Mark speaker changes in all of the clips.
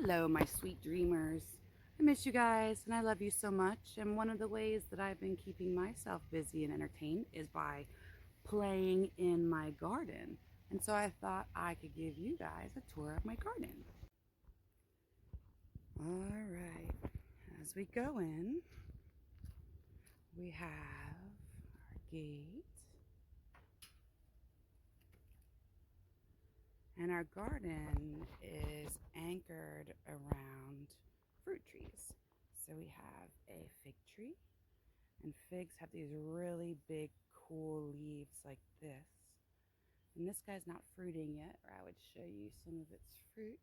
Speaker 1: Hello, my sweet dreamers. I miss you guys and I love you so much. And one of the ways that I've been keeping myself busy and entertained is by playing in my garden. And so I thought I could give you guys a tour of my garden. All right, as we go in, we have our gate, and our garden is anchored around fruit trees. So we have a fig tree, and figs have these really big, cool leaves like this. And this guy's not fruiting yet, or I would show you some of its fruit.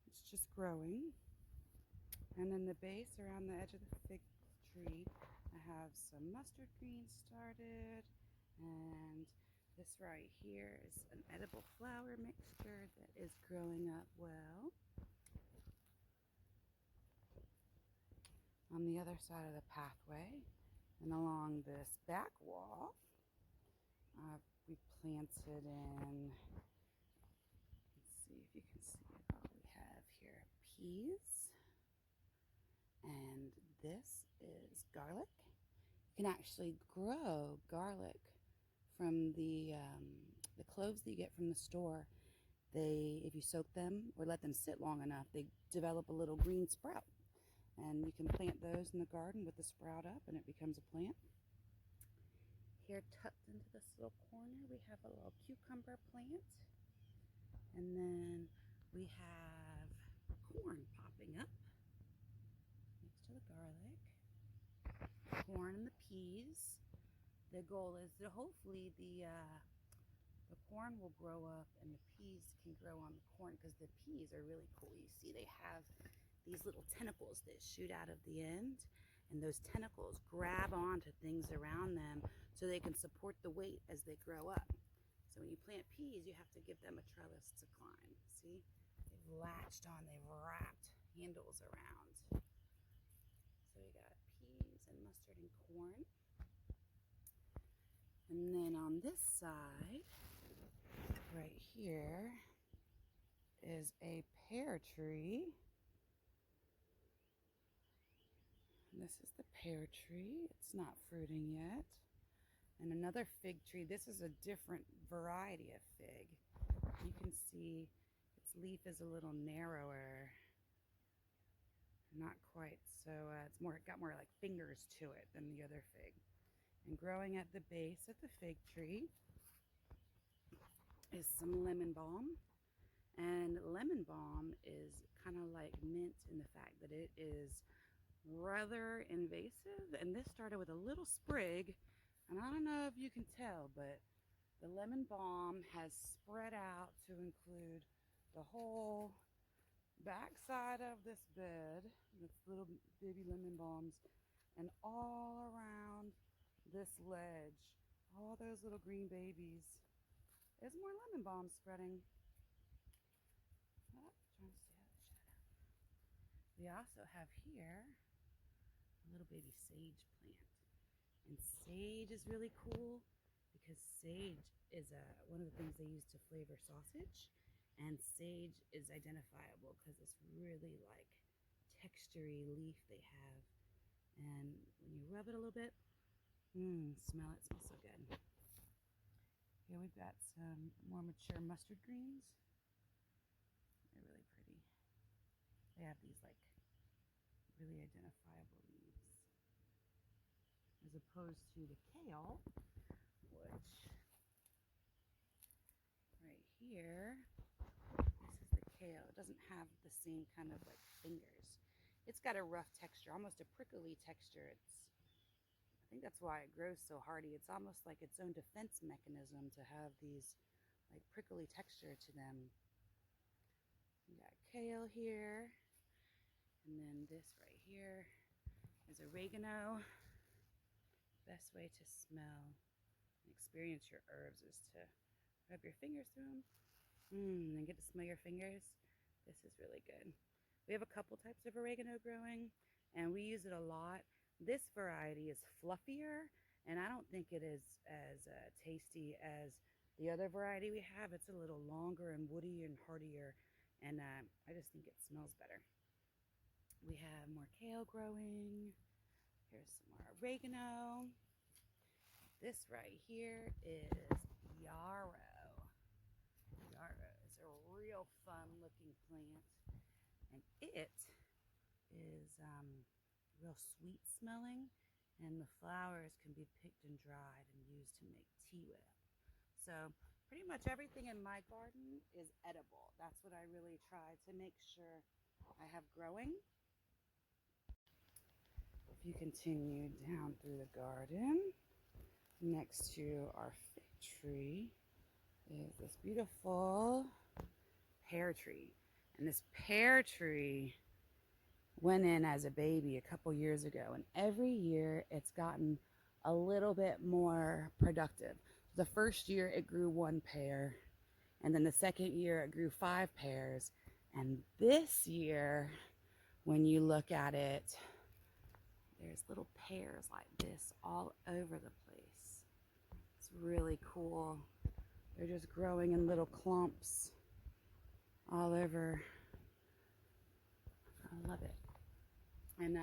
Speaker 1: It's just growing. And in the base, around the edge of the fig tree, I have some mustard greens started, and this right here is an edible flower mixture that is growing up well. On the other side of the pathway and along this back wall, we planted in, let's see if you can see it all. We have here peas, and this is garlic. You can actually grow garlic from the cloves that you get from the store. If you soak them or let them sit long enough, they develop a little green sprout. And you can plant those in the garden with the sprout up and it becomes a plant. Here tucked into this little corner, we have a little cucumber plant. And then we have corn popping up next to the garlic. Corn and the peas. The goal is that hopefully the corn will grow up and the peas can grow on the corn, because the peas are really cool. You see they have these little tentacles that shoot out of the end, and those tentacles grab onto things around them so they can support the weight as they grow up. So when you plant peas, you have to give them a trellis to climb. See, they've latched on, they've wrapped handles around. So we got peas and mustard and corn. And then on this side, right here, is a pear tree. And this is the pear tree. It's not fruiting yet. And another fig tree. This is a different variety of fig. You can see its leaf is a little narrower. Not quite so, it got more like fingers to it than the other fig. And growing at the base of the fig tree is some lemon balm. And lemon balm is kind of like mint in the fact that it is rather invasive. And this started with a little sprig, and I don't know if you can tell, but the lemon balm has spread out to include the whole backside of this bed with little baby lemon balms, and all around this ledge, all those little green babies. There's more lemon balm spreading. Oh, trying to stay out of the shadow. We also have here a little baby sage plant. And sage is really cool because sage is one of the things they use to flavor sausage. And sage is identifiable because it's really like textury leaf they have. And when you rub it a little bit, smell it, smells so good. Here we've got some more mature mustard greens. They're really pretty. They have these like really identifiable leaves, as opposed to the kale, which right here, this is the kale. It doesn't have the same kind of like fingers. It's got a rough texture, almost a prickly texture. I think that's why it grows so hardy. It's almost like its own defense mechanism to have these like prickly texture to them. We got kale here, and then this right here is oregano. Best way to smell and experience your herbs is to rub your fingers through them, and get to smell your fingers. This is really good. We have a couple types of oregano growing, and we use it a lot. This variety is fluffier, and I don't think it is as tasty as the other variety we have. It's a little longer and woodier and heartier, and I just think it smells better. We have more kale growing. Here's some more oregano. This right here is yarrow. Yarrow is a real fun looking plant, and it is real sweet smelling, and the flowers can be picked and dried and used to make tea with. So pretty much everything in my garden is edible. That's what I really try to make sure I have growing. If you continue down through the garden, next to our fig tree is this beautiful pear tree. And this pear tree went in as a baby a couple years ago, and every year it's gotten a little bit more productive. The first year it grew 1 pear, and then the second year it grew 5 pears, and this year when you look at it, there's little pears like this all over the place. It's really cool. They're just growing in little clumps all over. I love it. And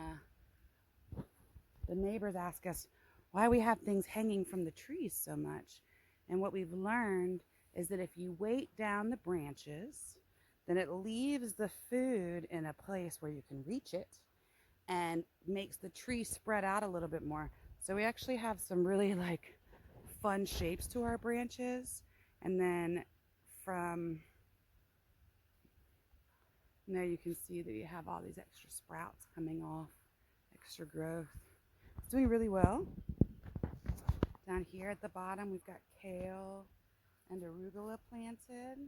Speaker 1: the neighbors ask us why we have things hanging from the trees so much. And what we've learned is that if you weight down the branches, then it leaves the food in a place where you can reach it and makes the tree spread out a little bit more. So we actually have some really like fun shapes to our branches. And then from there you can see that you have all these extra sprouts coming off, extra growth. It's doing really well. Down here at the bottom we've got kale and arugula planted.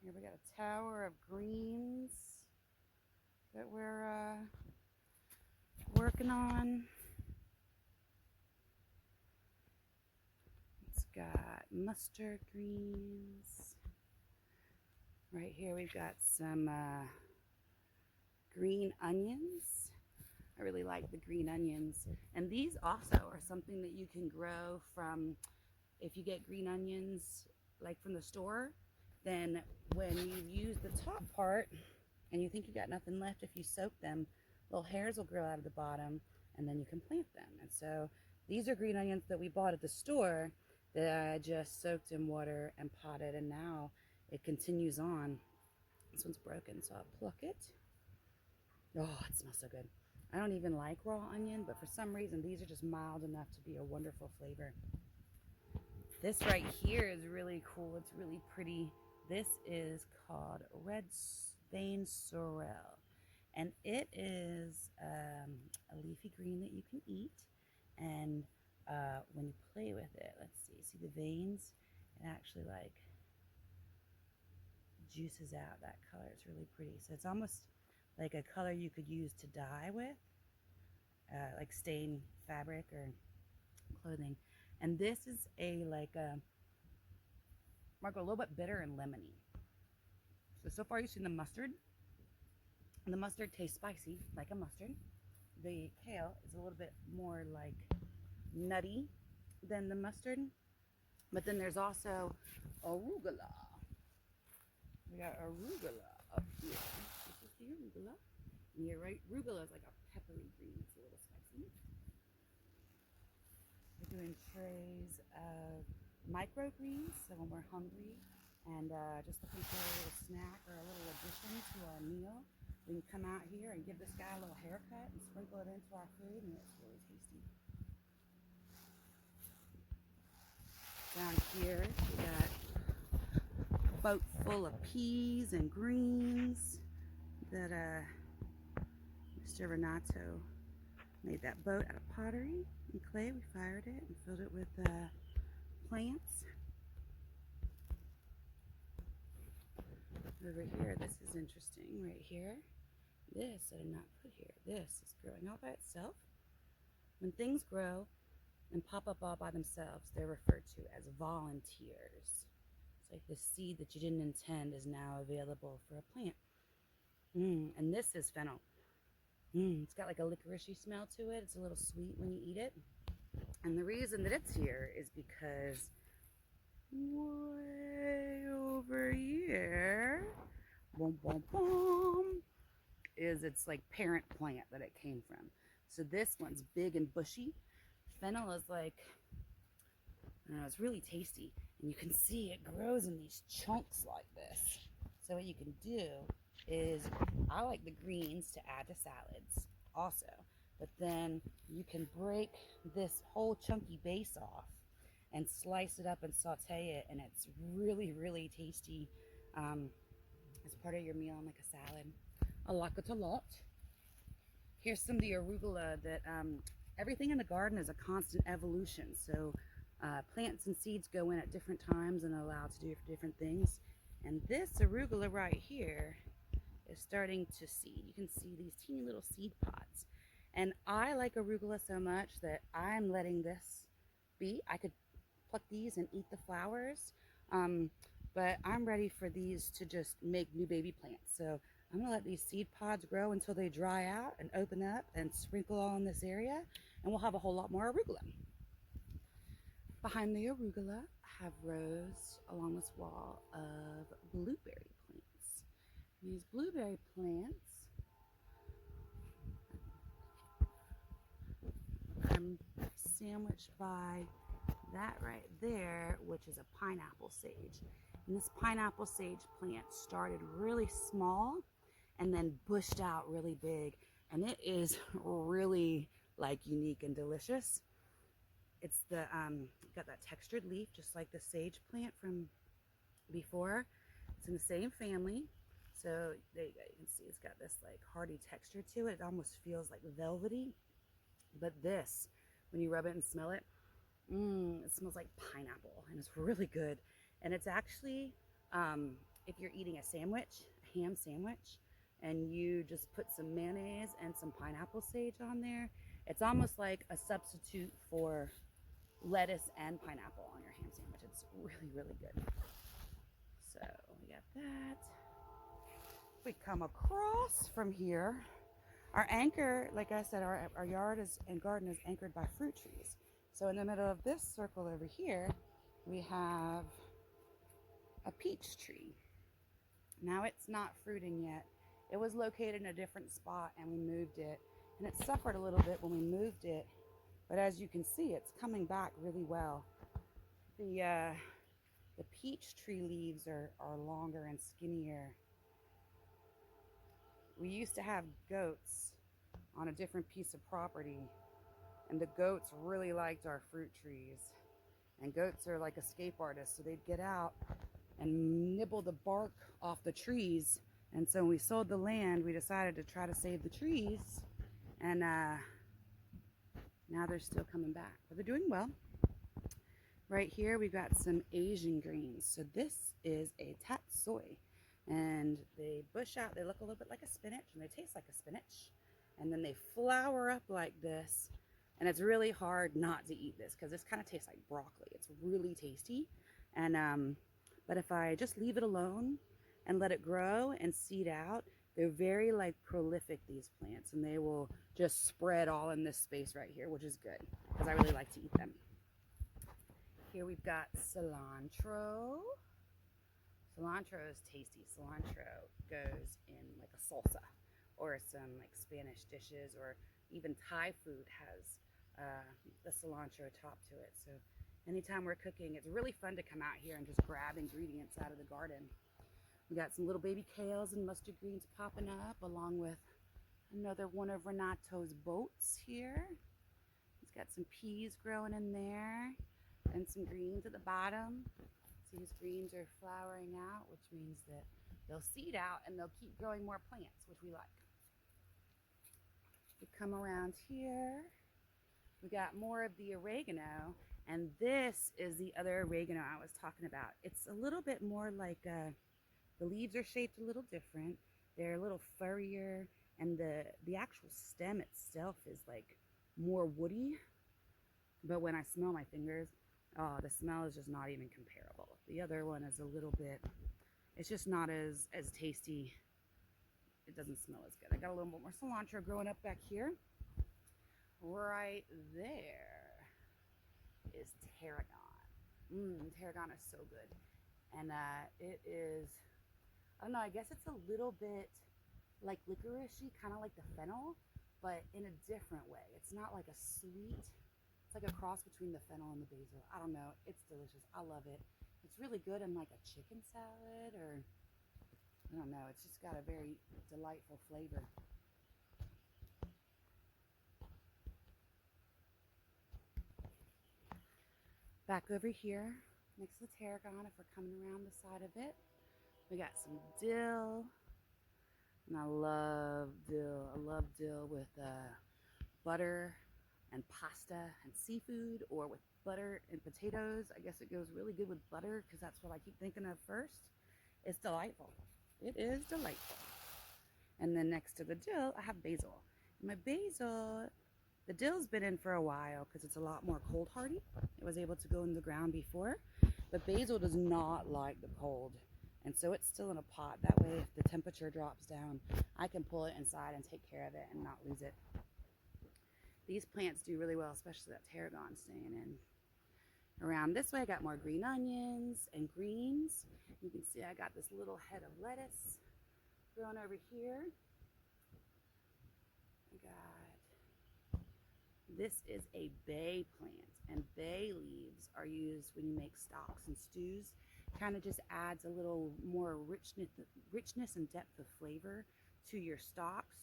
Speaker 1: Here we got a tower of greens that we're working on. It's got mustard greens. Right here we've got some green onions. I really like the green onions. And these also are something that you can grow from, if you get green onions like from the store, then when you use the top part and you think you got nothing left, if you soak them, little hairs will grow out of the bottom and then you can plant them. And so these are green onions that we bought at the store that I just soaked in water and potted, and now it continues on. This one's broken, so I'll pluck it. Oh, it smells so good. I don't even like raw onion, but for some reason these are just mild enough to be a wonderful flavor. This right here is really cool. It's really pretty. This is called red vein sorrel, and it is a leafy green that you can eat. And when you play with it, let's see the veins? It actually like juices out that color. It's really pretty. So it's almost like a color you could use to dye with, like stain fabric or clothing. And this is a Marco, a little bit bitter and lemony. So far you've seen the mustard. And the mustard tastes spicy, like a mustard. The kale is a little bit more like nutty than the mustard. But then there's also arugula. We got arugula up here. This is the arugula. And you're right, arugula is like a peppery green. It's a little spicy. We're doing trays of microgreens, so when we're hungry and just looking for a little snack or a little addition to our meal, we can come out here and give this guy a little haircut and sprinkle it into our food, and it's really tasty. Down here, we got a boat full of peas and greens that Mr. Renato made that boat out of pottery and clay. We fired it and filled it with plants. Over here, this is interesting right here. This I did not put here. This is growing all by itself. When things grow and pop up all by themselves, they're referred to as volunteers. It's like the seed that you didn't intend is now available for a plant. And this is fennel. It's got like a licoricey smell to it. It's a little sweet when you eat it. And the reason that it's here is because way over here boom, boom, boom, is its like parent plant that it came from. So this one's big and bushy. Fennel is like, I don't know, it's really tasty. And you can see it grows in these chunks like this. So what you can do is, I like the greens to add to salads also. But then you can break this whole chunky base off and slice it up and saute it, and it's really, really tasty as part of your meal and like a salad. I like it a lot. Here's some of the arugula that everything in the garden is a constant evolution. So plants and seeds go in at different times and are allowed to do different things. And this arugula right here is starting to seed. You can see these teeny little seed pods. And I like arugula so much that I'm letting this be. I could pluck these and eat the flowers, but I'm ready for these to just make new baby plants. So I'm gonna let these seed pods grow until they dry out and open up and sprinkle all in this area, and we'll have a whole lot more arugula. Behind the arugula, I have rows along this wall of blueberry plants. These blueberry plants, I'm sandwiched by that right there, which is a pineapple sage. And this pineapple sage plant started really small and then bushed out really big, and it is really like unique and delicious. It's the got that textured leaf just like the sage plant from before. It's in the same family, so there you go. You can see it's got this like hardy texture to it. It almost feels like velvety. But this, when you rub it and smell it, it smells like pineapple, and it's really good. And it's actually, if you're eating a sandwich, a ham sandwich, and you just put some mayonnaise and some pineapple sage on there, it's almost like a substitute for lettuce and pineapple on your ham sandwich. It's really, really good. So we got that. We come across from here. Our anchor, like I said, our yard is and garden is anchored by fruit trees. So in the middle of this circle over here, we have a peach tree. Now it's not fruiting yet. It was located in a different spot and we moved it. And it suffered a little bit when we moved it. But as you can see, it's coming back really well. The peach tree leaves are longer and skinnier. We used to have goats on a different piece of property, and the goats really liked our fruit trees. And goats are like escape artists, so they'd get out and nibble the bark off the trees. And so when we sold the land, we decided to try to save the trees, and now they're still coming back, but they're doing well. Right here we've got some Asian greens. So this is a tatsoi, and they bush out. They look a little bit like a spinach, and they taste like a spinach, and then they flower up like this. And it's really hard not to eat this because this kind of tastes like broccoli. It's really tasty. And but if I just leave it alone and let it grow and seed out, they're very like prolific, these plants, and they will just spread all in this space right here, which is good because I really like to eat them. Here we've got cilantro. Cilantro is tasty. Cilantro goes in like a salsa or some like Spanish dishes, or even Thai food has the cilantro top to it. So anytime we're cooking, it's really fun to come out here and just grab ingredients out of the garden. We got some little baby kales and mustard greens popping up, along with another one of Renato's boats here. He's got some peas growing in there and some greens at the bottom. So these greens are flowering out, which means that they'll seed out and they'll keep growing more plants, which we like. We come around here. We got more of the oregano, and this is the other oregano I was talking about. It's a little bit more like the leaves are shaped a little different. They're a little furrier, and the actual stem itself is like more woody. But when I smell my fingers, oh, the smell is just not even comparable. The other one is a little bit, it's just not as tasty. It doesn't smell as good. I got a little bit more cilantro growing up back here. Right there is tarragon. Tarragon is so good. And it is I don't know, I guess it's a little bit like licoricey, kind of like the fennel, but in a different way. It's not like a sweet, it's like a cross between the fennel and the basil. I don't know, it's delicious. I love it. It's really good in like a chicken salad, or I don't know, it's just got a very delightful flavor. Back over here next to the tarragon, if we're coming around the side of it, we got some dill. And I love dill. I love dill with butter and pasta and seafood, or with butter and potatoes. I guess it goes really good with butter because that's what I keep thinking of first. It's delightful. It is delightful. And then next to the dill, I have basil. My basil, the dill's been in for a while because it's a lot more cold hardy. It was able to go in the ground before, but basil does not like the cold. And so it's still in a pot. That way, if the temperature drops down, I can pull it inside and take care of it and not lose it. These plants do really well, especially that tarragon staying in. Around this way, I got more green onions and greens. You can see I got this little head of lettuce growing over here. I got, this is a bay plant, and bay leaves are used when you make stocks and stews. Kind of just adds a little more richness and depth of flavor to your stocks.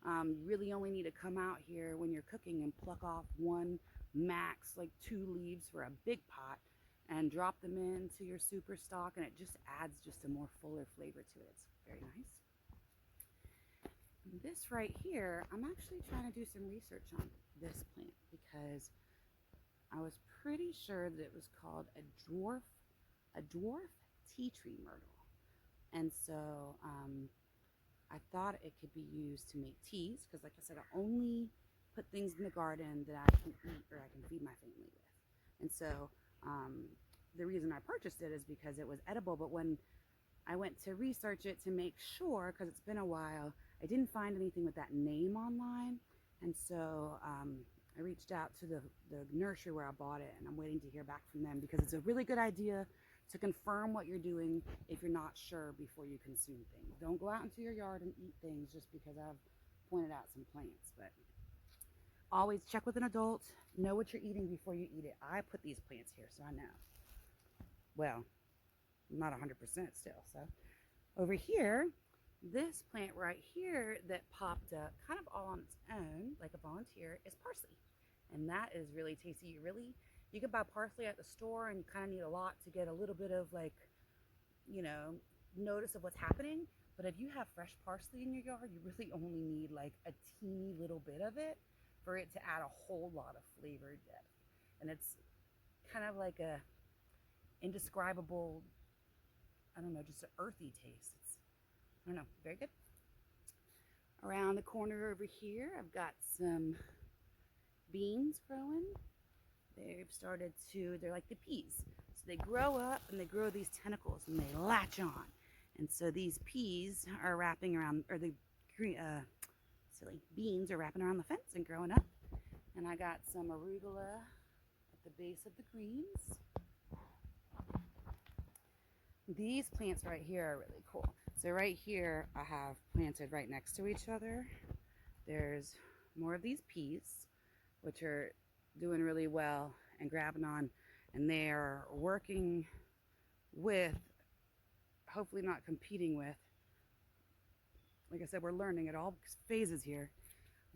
Speaker 1: You really only need to come out here when you're cooking and pluck off one, max like 2 leaves for a big pot, and drop them into your super stock, and it just adds just a more fuller flavor to it. It's very nice. And this right here, I'm actually trying to do some research on this plant because I was pretty sure that it was called a dwarf tea tree myrtle. And so I thought it could be used to make teas because, like I said, I only put things in the garden that I can eat or I can feed my family with. And so the reason I purchased it is because it was edible, but when I went to research it to make sure, because it's been a while, I didn't find anything with that name online. And so I reached out to the nursery where I bought it, and I'm waiting to hear back from them because it's a really good idea to confirm what you're doing if you're not sure before you consume things. Don't go out into your yard and eat things just because I've pointed out some plants, but always check with an adult, know what you're eating before you eat it. I put these plants here, so I know. Well, not 100% still, so. Over here, this plant right here that popped up kind of all on its own, like a volunteer, is parsley. And that is really tasty. You can buy parsley at the store and you kind of need a lot to get a little bit of like, notice of what's happening. But if you have fresh parsley in your yard, you really only need like a teeny little bit of it for it to add a whole lot of flavor depth. And it's kind of like a indescribable, I don't know, just an earthy taste. I don't know, very good. Around the corner over here, I've got some beans growing. They're like the peas. So they grow up and they grow these tentacles and they latch on. And so these peas are wrapping around, or the beans are wrapping around the fence and growing up. And I got some arugula at the base of the greens. These plants right here are really cool. So right here I have planted right next to each other. There's more of these peas, which are doing really well and grabbing on, and they are working with, hopefully not competing with, like I said, we're learning at all phases here.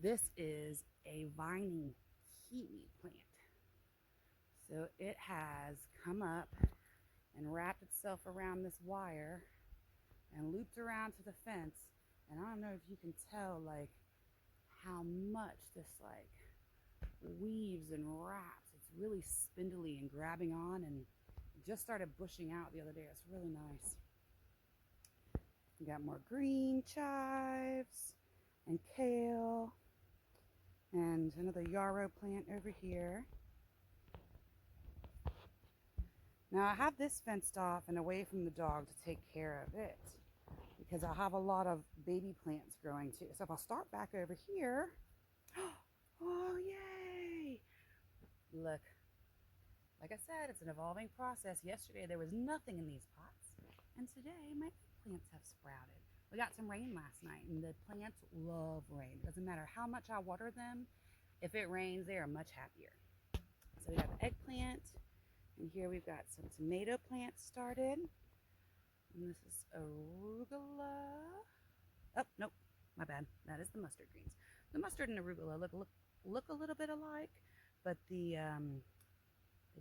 Speaker 1: This is a vining kiwi plant. So it has come up and wrapped itself around this wire and looped around to the fence. And I don't know if you can tell like how much this like weaves and wraps. It's really spindly and grabbing on, and it just started bushing out the other day. It's really nice. We got more green chives and kale and another yarrow plant over here. Now I have this fenced off and away from the dog to take care of it because I have a lot of baby plants growing too. So if I'll start back over here, oh yay! Look, like I said, it's an evolving process. Yesterday there was nothing in these pots, and today my eggplants have sprouted. We got some rain last night, and the plants love rain. It doesn't matter how much I water them. If it rains, they are much happier. So we have eggplant, and here we've got some tomato plants started. And this is arugula. Oh, nope, my bad. That is the mustard greens. The mustard and arugula look a little bit alike, but they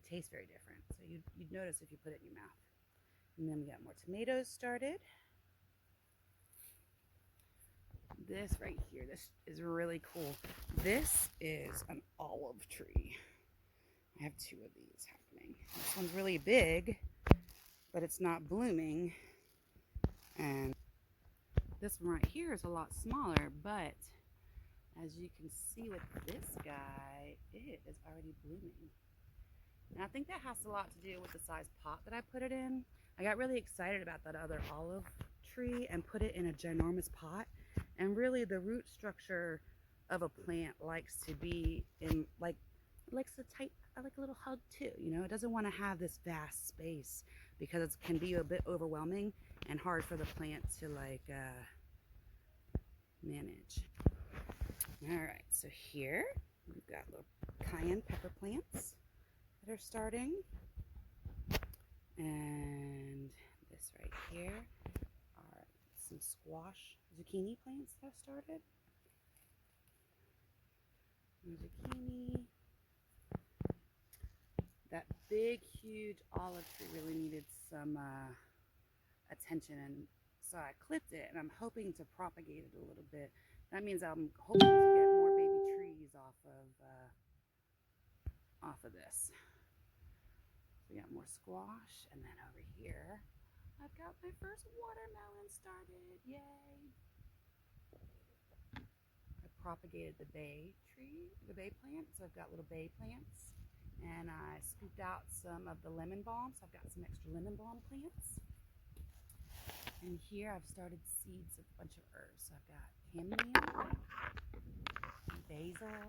Speaker 1: taste very different. So you'd notice if you put it in your mouth. And then we got more tomatoes started. This right here, this is really cool. This is an olive tree. I have two of these happening. This one's really big, but it's not blooming. And this one right here is a lot smaller, but as you can see with this guy, it is already blooming. And I think that has a lot to do with the size pot that I put it in. I got really excited about that other olive tree and put it in a ginormous pot. And really the root structure of a plant likes to be in likes a little hug too. You know, it doesn't want to have this vast space because it can be a bit overwhelming and hard for the plant to manage. All right, so here we've got little cayenne pepper plants that are starting, and this right here are some squash zucchini plants that have started. Zucchini. That big, huge olive tree really needed some attention, and so I clipped it, and I'm hoping to propagate it a little bit. That means I'm hoping to get more baby trees off of this. So we got more squash, and then over here, I've got my first watermelon started. Yay! I propagated the bay plant, so I've got little bay plants. And I scooped out some of the lemon balm, so I've got some extra lemon balm plants. And here I've started seeds of a bunch of herbs. So I've got chamomile, and basil,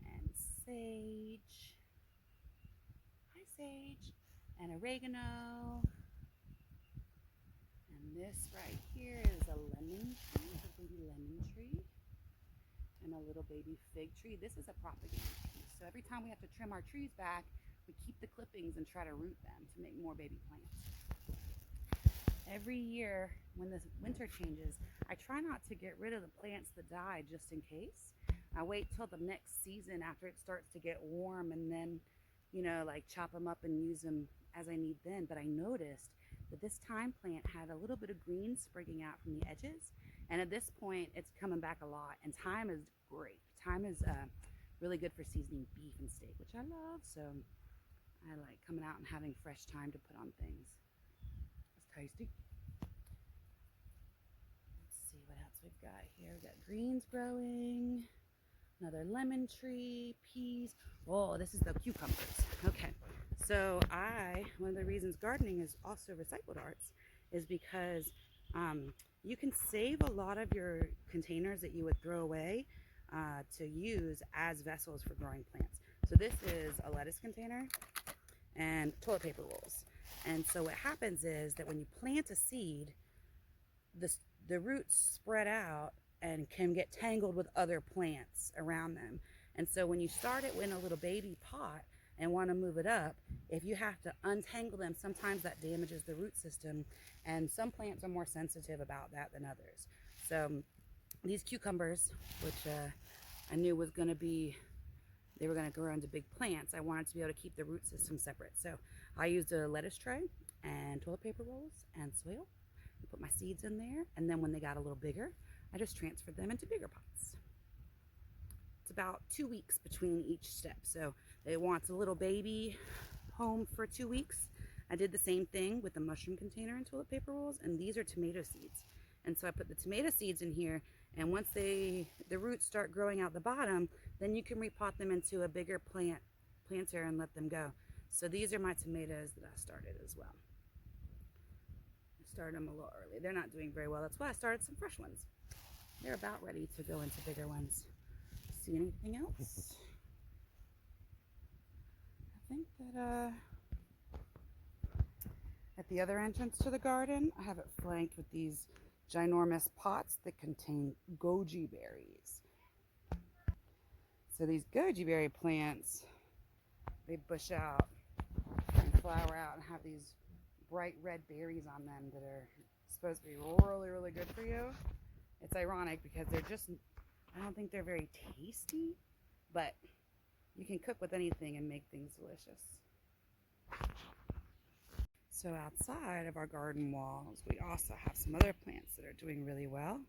Speaker 1: and sage. Hi, sage. And oregano. And this right here is a lemon tree, a baby lemon tree. And a little baby fig tree. This is a propagated tree. So every time we have to trim our trees back, we keep the clippings and try to root them to make more baby plants. Every year when the winter changes, I try not to get rid of the plants that die just in case. I wait till the next season after it starts to get warm and then, you know, like chop them up and use them as I need then. But I noticed that this thyme plant had a little bit of green sprigging out from the edges. And at this point, it's coming back a lot. And thyme is great. Thyme is really good for seasoning beef and steak, which I love. So I like coming out and having fresh thyme to put on things. It's tasty. Let's see what else we've got here. We've got greens growing. Another lemon tree, peas. Oh, this is the cucumbers. Okay. So one of the reasons gardening is also recycled arts is because you can save a lot of your containers that you would throw away to use as vessels for growing plants. So this is a lettuce container and toilet paper rolls. And so what happens is that when you plant a seed, the roots spread out and can get tangled with other plants around them. And so when you start it in a little baby pot and want to move it up, if you have to untangle them, sometimes that damages the root system, and some plants are more sensitive about that than others. So these cucumbers, which I knew was going to be, they were going to grow into big plants, I wanted to be able to keep the root system separate. So I used a lettuce tray and toilet paper rolls and soil and put my seeds in there, and then when they got a little bigger, I just transferred them into bigger pots. It's about 2 weeks between each step. So it wants a little baby home for 2 weeks. I did the same thing with the mushroom container and toilet paper rolls, and these are tomato seeds. And so I put the tomato seeds in here, and once the roots start growing out the bottom, then you can repot them into a bigger planter and let them go. So these are my tomatoes that I started as well. I started them a little early. They're not doing very well. That's why I started some fresh ones. They're about ready to go into bigger ones. See anything else? I think that At the other entrance to the garden, I have it flanked with these ginormous pots that contain goji berries. So these goji berry plants, they bush out and flower out and have these bright red berries on them that are supposed to be really, really good for you. It's ironic because they're just, I don't think they're very tasty, but you can cook with anything and make things delicious. So outside of our garden walls, we also have some other plants that are doing really well.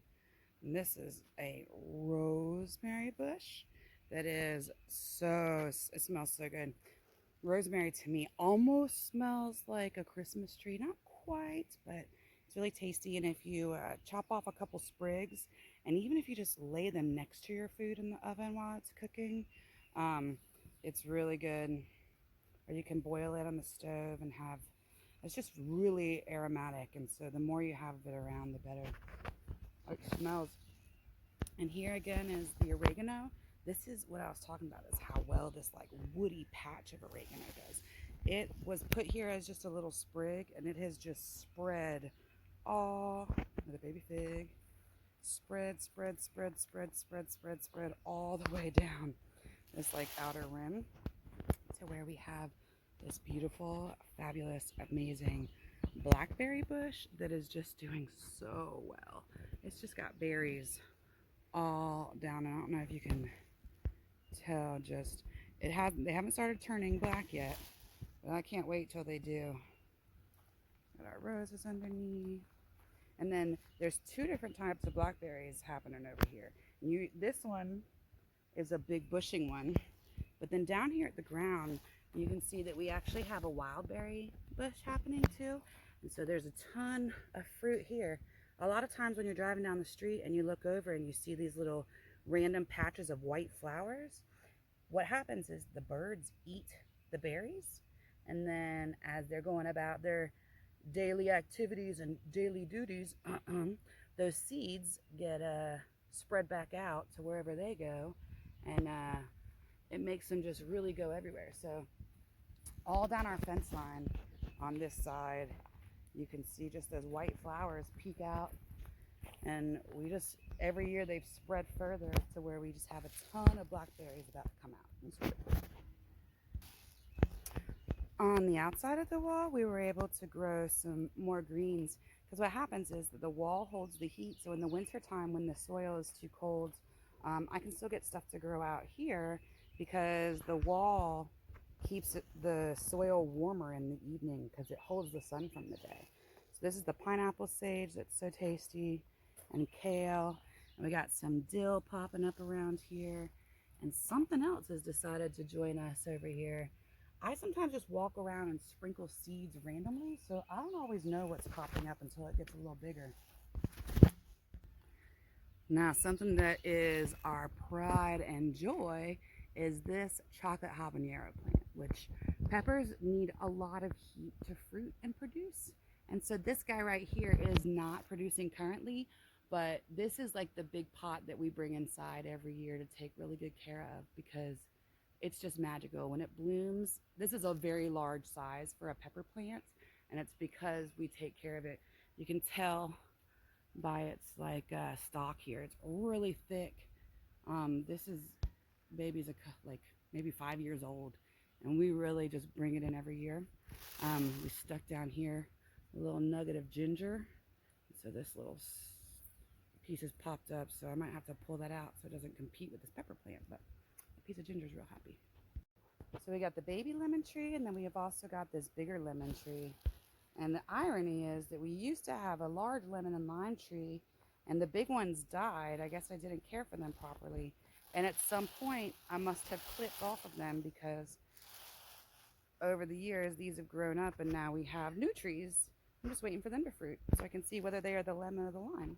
Speaker 1: And this is a rosemary bush that is it smells so good. Rosemary to me almost smells like a Christmas tree. Not quite, but it's really tasty. And if you chop off a couple sprigs, and even if you just lay them next to your food in the oven while it's cooking, it's really good. Or you can boil it on the stove and have, it's just really aromatic. And so the more you have of it around, the better. It smells. And here again is the oregano. This is what I was talking about, is how well this like woody patch of oregano does. It was put here as just a little sprig, and it has just spread all, with a baby fig, spread all the way down this like outer rim to where we have this beautiful, fabulous, amazing blackberry bush that is just doing so well. It's just got berries all down, and I don't know if you can tell, just they haven't started turning black yet, but I can't wait till they do. Got our roses underneath, and then there's two different types of blackberries happening over here. This one is a big bushing one, but then down here at the ground you can see that we actually have a wild berry bush happening too, and so there's a ton of fruit here. A lot of times when you're driving down the street and you look over and you see these little random patches of white flowers, what happens is the birds eat the berries, and then as they're going about their daily activities and daily duties, those seeds get spread back out to wherever they go, and it makes them just really go everywhere. So all down our fence line on this side, you can see just those white flowers peek out, and every year they've spread further to where we just have a ton of blackberries about to come out. It's really cool. On the outside of the wall, we were able to grow some more greens, because what happens is that the wall holds the heat, so in the winter time when the soil is too cold, I can still get stuff to grow out here because the wall keeps the soil warmer in the evening because it holds the sun from the day. So this is the pineapple sage that's so tasty, and kale, and we got some dill popping up around here, and something else has decided to join us over here. I sometimes just walk around and sprinkle seeds randomly, so I don't always know what's popping up until it gets a little bigger. Now, something that is our pride and joy is this chocolate habanero plant, which peppers need a lot of heat to fruit and produce. And so this guy right here is not producing currently, but this is like the big pot that we bring inside every year to take really good care of, because it's just magical. When it blooms, this is a very large size for a pepper plant, and it's because we take care of it. You can tell by its like stalk here. It's really thick. Baby's like maybe 5 years old, and we really just bring it in every year. We stuck down here a little nugget of ginger, so this little piece has popped up, so I might have to pull that out so it doesn't compete with this pepper plant, but a piece of ginger is real happy. So we got the baby lemon tree, and then we have also got this bigger lemon tree. And the irony is that we used to have a large lemon and lime tree, and the big ones died. I guess I didn't care for them properly. And at some point, I must have clipped off of them, because over the years, these have grown up, and now we have new trees. I'm just waiting for them to fruit so I can see whether they are the lemon or the lime.